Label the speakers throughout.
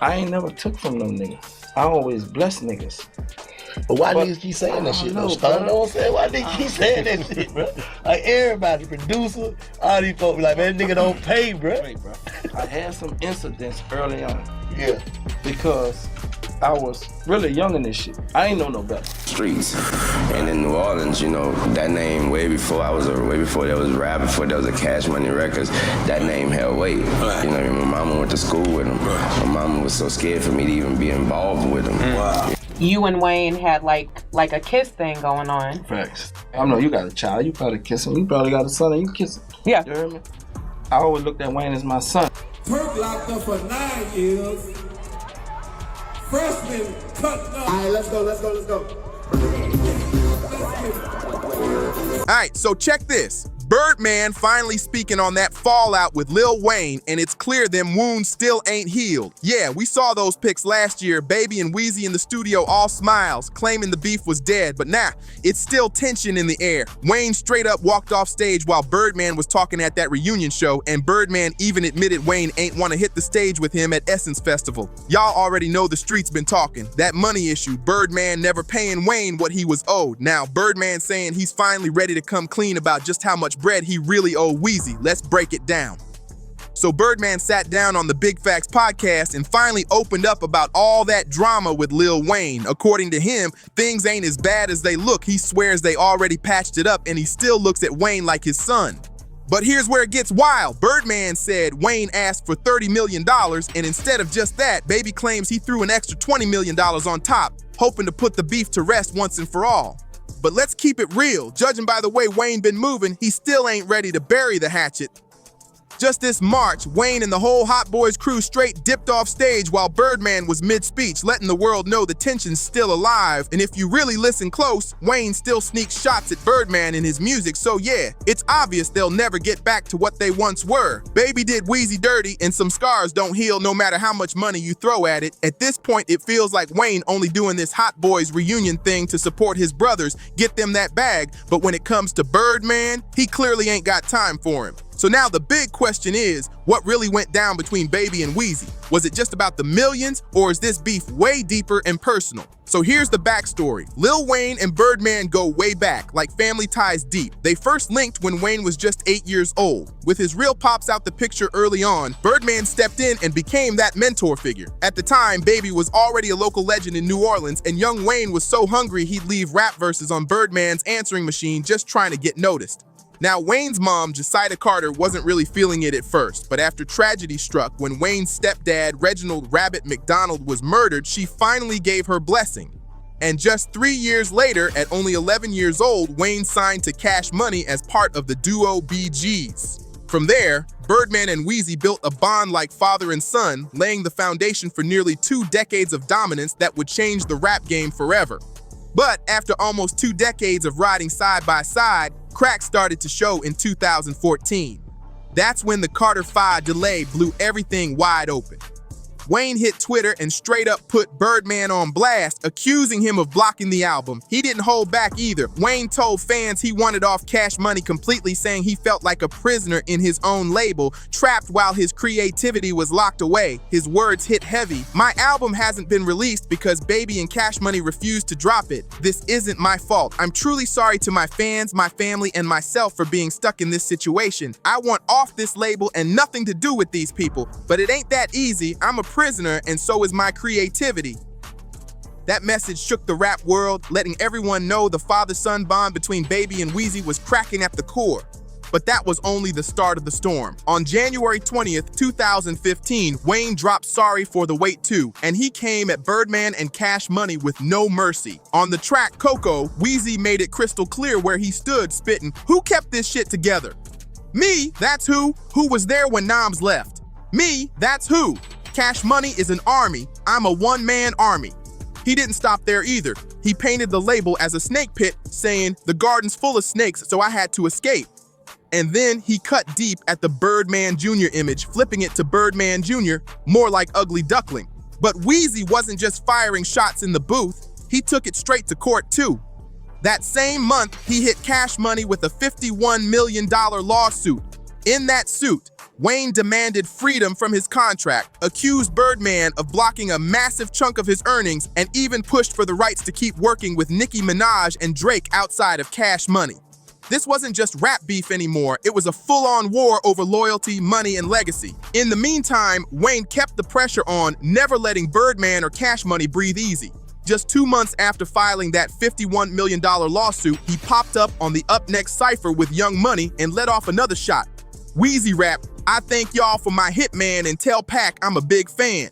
Speaker 1: I ain't never took from no nigga. I always bless niggas.
Speaker 2: But why niggas keep saying that shit though? You know what I'm saying? Why niggas keep saying that shit, bro? Like everybody, producer, all these folks be like, man, nigga don't pay, bro.
Speaker 1: Wait, bro. I had some incidents early on.
Speaker 2: Yeah.
Speaker 1: Because I was really young in this shit. I ain't know no better.
Speaker 3: Streets. And in New Orleans, you know, that name way before there was rap, before there was a Cash Money Records, that name held weight. Right. You know, my mama went to school with him. Right. My mama was so scared for me to even be involved with him.
Speaker 4: Wow. You and Wayne had like a kiss thing going on.
Speaker 1: Facts. I know you got a child, you probably kiss him. You probably got a son and you kiss him.
Speaker 4: Yeah.
Speaker 1: You heard me? I always looked at Wayne as my son.
Speaker 5: Perk locked up for 9 years. Freshman cut up. All right, let's go.
Speaker 6: All right, so check this. Birdman finally speaking on that fallout with Lil Wayne, and it's clear them wounds still ain't healed. Yeah, we saw those pics last year, Baby and Weezy in the studio all smiles, claiming the beef was dead, but nah, it's still tension in the air. Wayne straight up walked off stage while Birdman was talking at that reunion show, and Birdman even admitted Wayne ain't want to hit the stage with him at Essence Festival. Y'all already know the streets been talking. That money issue, Birdman never paying Wayne what he was owed. Now, Birdman saying he's finally ready to come clean about just how much bread he really owed Weezy. Let's break it down. So Birdman sat down on the Big Facts podcast and finally opened up about all that drama with Lil Wayne. According to him, things ain't as bad as they look. He swears they already patched it up and he still looks at Wayne like his son. But here's where it gets wild. Birdman said Wayne asked for $30 million, and instead of just that, Baby claims he threw an extra $20 million on top, hoping to put the beef to rest once and for all. But let's keep it real. Judging by the way Wayne been moving, he still ain't ready to bury the hatchet. Just this March, Wayne and the whole Hot Boys crew straight dipped off stage while Birdman was mid-speech, letting the world know the tension's still alive. And if you really listen close, Wayne still sneaks shots at Birdman in his music, so yeah, it's obvious they'll never get back to what they once were. Baby did Weezy dirty, and some scars don't heal no matter how much money you throw at it. At this point, it feels like Wayne only doing this Hot Boys reunion thing to support his brothers, get them that bag, but when it comes to Birdman, he clearly ain't got time for him. So now the big question is, what really went down between Baby and Weezy? Was it just about the millions, or is this beef way deeper and personal? So here's the backstory. Lil Wayne and Birdman go way back, like family ties deep. They first linked when Wayne was just 8 years old. With his real pops out the picture early on, Birdman stepped in and became that mentor figure. At the time, Baby was already a local legend in New Orleans, and young Wayne was so hungry he'd leave rap verses on Birdman's answering machine just trying to get noticed. Now, Wayne's mom, Josiah Carter, wasn't really feeling it at first, but after tragedy struck when Wayne's stepdad, Reginald Rabbit McDonald, was murdered, she finally gave her blessing. And just 3 years later, at only 11 years old, Wayne signed to Cash Money as part of the duo BGs. From there, Birdman and Weezy built a bond like father and son, laying the foundation for nearly 2 decades of dominance that would change the rap game forever. But after almost 2 decades of riding side by side, cracks started to show in 2014. That's when the Carter 5 delay blew everything wide open. Wayne hit Twitter and straight up put Birdman on blast, accusing him of blocking the album. He didn't hold back either. Wayne told fans he wanted off Cash Money completely, saying he felt like a prisoner in his own label, trapped while his creativity was locked away. His words hit heavy. My album hasn't been released because Baby and Cash Money refused to drop it. This isn't my fault. I'm truly sorry to my fans, my family, and myself for being stuck in this situation. I want off this label and nothing to do with these people, but it ain't that easy. I'm a prisoner, and so is my creativity. That message shook the rap world, letting everyone know the father-son bond between Baby and Weezy was cracking at the core. But that was only the start of the storm. On January 20th, 2015, Wayne dropped Sorry for the Wait 2, and he came at Birdman and Cash Money with no mercy. On the track Coco, Weezy made it crystal clear where he stood, spitting, "Who kept this shit together? Me, that's who was there when Noms left. Me, that's who. Cash Money is an army. I'm a one-man army." He didn't stop there either. He painted the label as a snake pit, saying, "The garden's full of snakes, so I had to escape." And then he cut deep at the Birdman Jr. image, flipping it to Birdman Jr., more like Ugly Duckling. But Weezy wasn't just firing shots in the booth, he took it straight to court too. That same month, he hit Cash Money with a $51 million lawsuit. In that suit, Wayne demanded freedom from his contract, accused Birdman of blocking a massive chunk of his earnings, and even pushed for the rights to keep working with Nicki Minaj and Drake outside of Cash Money. This wasn't just rap beef anymore, it was a full-on war over loyalty, money, and legacy. In the meantime, Wayne kept the pressure on, never letting Birdman or Cash Money breathe easy. Just 2 months after filing that $51 million lawsuit, he popped up on the Up Next cypher with Young Money and let off another shot. Weezy rapped, "I thank y'all for my hitman and tell Pac I'm a big fan.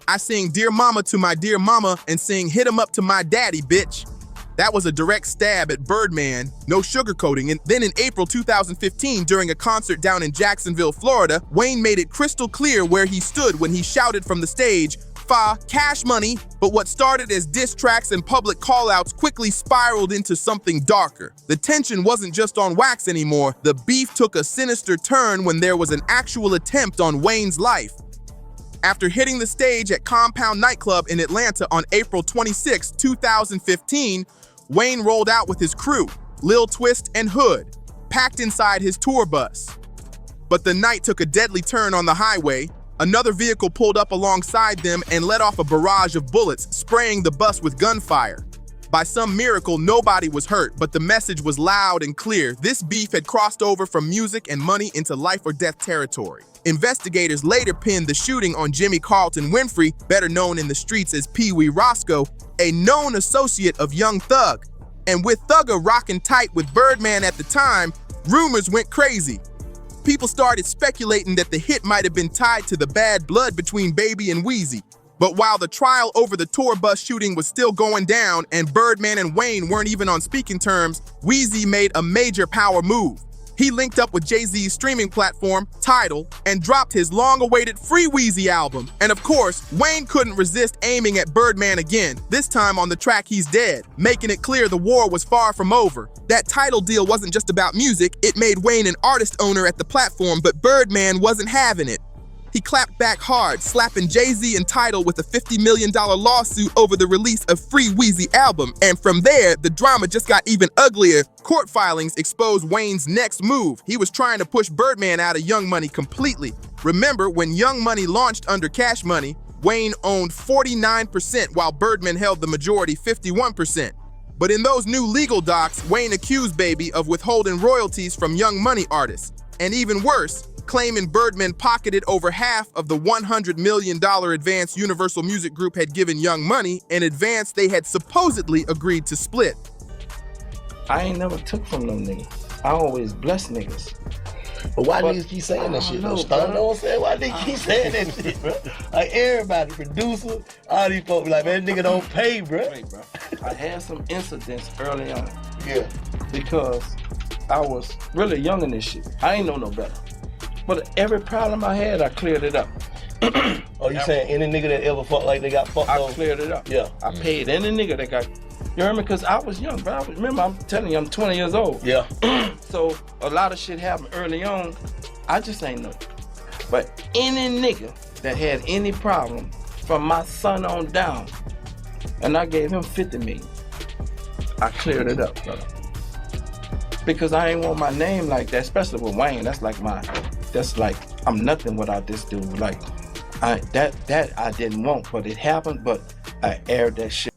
Speaker 6: I sing Dear Mama to my dear mama and sing Hit 'em up to my daddy, bitch." That was a direct stab at Birdman, no sugarcoating. And then in April 2015, during a concert down in Jacksonville, Florida, Wayne made it crystal clear where he stood when he shouted from the stage, "Fa, Cash Money." But what started as diss tracks and public callouts quickly spiraled into something darker. The tension wasn't just on wax anymore. The beef took a sinister turn when there was an actual attempt on Wayne's life. After hitting the stage at Compound nightclub in Atlanta on April 26, 2015, Wayne rolled out with his crew, Lil Twist and Hood, packed inside his tour bus. But the night took a deadly turn on the highway. Another vehicle pulled up alongside them and let off a barrage of bullets, spraying the bus with gunfire. By some miracle, nobody was hurt, but the message was loud and clear. This beef had crossed over from music and money into life or death territory. Investigators later pinned the shooting on Jimmy Carlton Winfrey, better known in the streets as Pee Wee Roscoe, a known associate of Young Thug. And with Thugger rocking tight with Birdman at the time, rumors went crazy. People started speculating that the hit might have been tied to the bad blood between Baby and Weezy. But while the trial over the tour bus shooting was still going down and Birdman and Wayne weren't even on speaking terms, Weezy made a major power move. He linked up with Jay-Z's streaming platform, Tidal, and dropped his long-awaited Free Weezy album. And of course, Wayne couldn't resist aiming at Birdman again, this time on the track He's Dead, making it clear the war was far from over. That Tidal deal wasn't just about music, it made Wayne an artist owner at the platform, but Birdman wasn't having it. He clapped back hard, slapping Jay-Z and Tidal with a $50 million lawsuit over the release of Free Weezy album. And from there, the drama just got even uglier. Court filings exposed Wayne's next move. He was trying to push Birdman out of Young Money completely. Remember, when Young Money launched under Cash Money, Wayne owned 49% while Birdman held the majority 51%. But in those new legal docs, Wayne accused Baby of withholding royalties from Young Money artists. And even worse, claiming Birdman pocketed over half of the $100 million advance Universal Music Group had given Young Money, an advance they had supposedly agreed to split.
Speaker 1: I ain't never took from them niggas. I always bless niggas.
Speaker 2: But why niggas keep saying that shit, though? You know what I'm saying? Why niggas keep saying that shit, bro? Like, everybody, producer, all these folks be like, man, nigga don't pay, bro.
Speaker 1: Wait, bro. I had some incidents early on.
Speaker 2: Yeah.
Speaker 1: Because I was really young in this shit. I ain't know no better. But every problem I had, I cleared it up.
Speaker 2: Oh, you saying any nigga that ever fucked like they got fucked
Speaker 1: I
Speaker 2: on?
Speaker 1: cleared it up.
Speaker 2: Yeah.
Speaker 1: I paid any nigga that got, you heard me? Because I was young, bro. Remember, I'm telling you, I'm 20 years old.
Speaker 2: Yeah.
Speaker 1: So a lot of shit happened early on. I just ain't know. But any nigga that had any problem from my son on down, and I gave him 50 million, I cleared it up, brother. Because I ain't want my name like that, especially with Wayne. That's like I'm nothing without this dude. Like, that I didn't want, but it happened, but I aired that shit.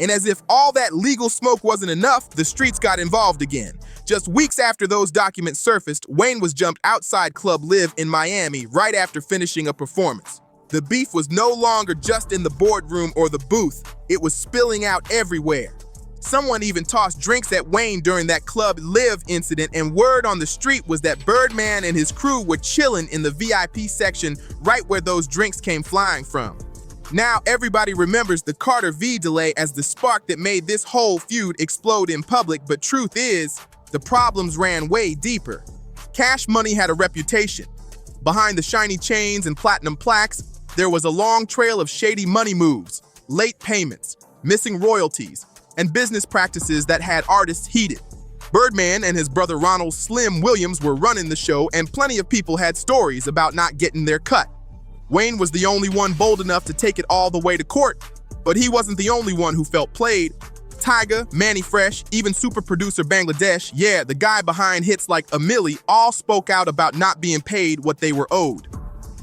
Speaker 6: And as if all that legal smoke wasn't enough, the streets got involved again. Just weeks after those documents surfaced, Wayne was jumped outside Club Live in Miami right after finishing a performance. The beef was no longer just in the boardroom or the booth, it was spilling out everywhere. Someone even tossed drinks at Wayne during that Club Live incident, and word on the street was that Birdman and his crew were chilling in the VIP section right where those drinks came flying from. Now everybody remembers the Carter V delay as the spark that made this whole feud explode in public, but truth is, the problems ran way deeper. Cash Money had a reputation. Behind the shiny chains and platinum plaques, there was a long trail of shady money moves, late payments, missing royalties, and business practices that had artists heated. Birdman and his brother Ronald Slim Williams were running the show, and plenty of people had stories about not getting their cut. Wayne was the only one bold enough to take it all the way to court, but he wasn't the only one who felt played. Tyga, Manny Fresh, even super producer Bangladesh, yeah, the guy behind hits like A Milli, all spoke out about not being paid what they were owed.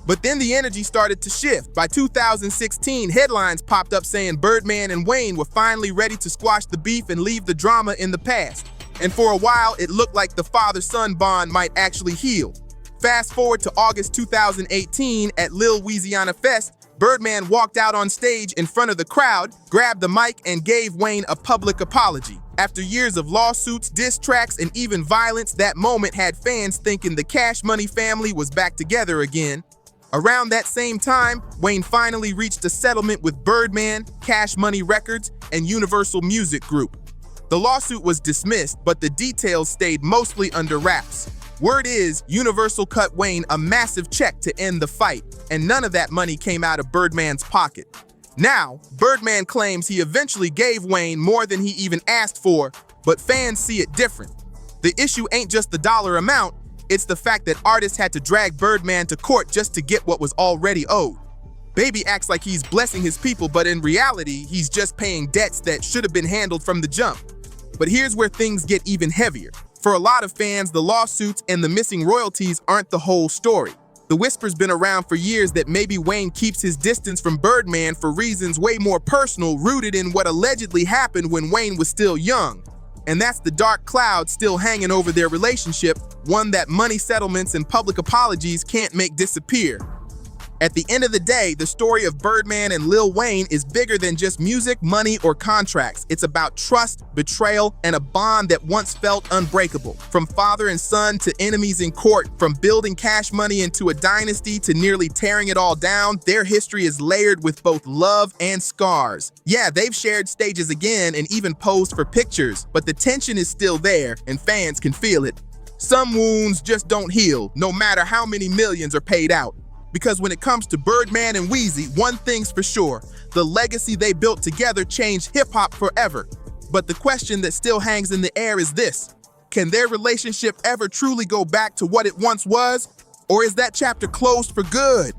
Speaker 6: But then the energy started to shift. By 2016, headlines popped up saying Birdman and Wayne were finally ready to squash the beef and leave the drama in the past. And for a while, it looked like the father-son bond might actually heal. Fast forward to August 2018 at Lil Louisiana Fest, Birdman walked out on stage in front of the crowd, grabbed the mic, and gave Wayne a public apology. After years of lawsuits, diss tracks, and even violence, that moment had fans thinking the Cash Money family was back together again. Around that same time, Wayne finally reached a settlement with Birdman, Cash Money Records, and Universal Music Group. The lawsuit was dismissed, but the details stayed mostly under wraps. Word is, Universal cut Wayne a massive check to end the fight, and none of that money came out of Birdman's pocket. Now, Birdman claims he eventually gave Wayne more than he even asked for, but fans see it different. The issue ain't just the dollar amount, it's the fact that artists had to drag Birdman to court just to get what was already owed. Baby acts like he's blessing his people, but in reality, he's just paying debts that should have been handled from the jump. But here's where things get even heavier. For a lot of fans, the lawsuits and the missing royalties aren't the whole story. The whisper's been around for years that maybe Wayne keeps his distance from Birdman for reasons way more personal, rooted in what allegedly happened when Wayne was still young. And that's the dark cloud still hanging over their relationship, one that money settlements and public apologies can't make disappear. At the end of the day, the story of Birdman and Lil Wayne is bigger than just music, money, or contracts. It's about trust, betrayal, and a bond that once felt unbreakable. From father and son to enemies in court, from building Cash Money into a dynasty to nearly tearing it all down, their history is layered with both love and scars. Yeah, they've shared stages again and even posed for pictures, but the tension is still there and fans can feel it. Some wounds just don't heal, no matter how many millions are paid out. Because when it comes to Birdman and Weezy, one thing's for sure, the legacy they built together changed hip-hop forever. But the question that still hangs in the air is this: can their relationship ever truly go back to what it once was? Or is that chapter closed for good?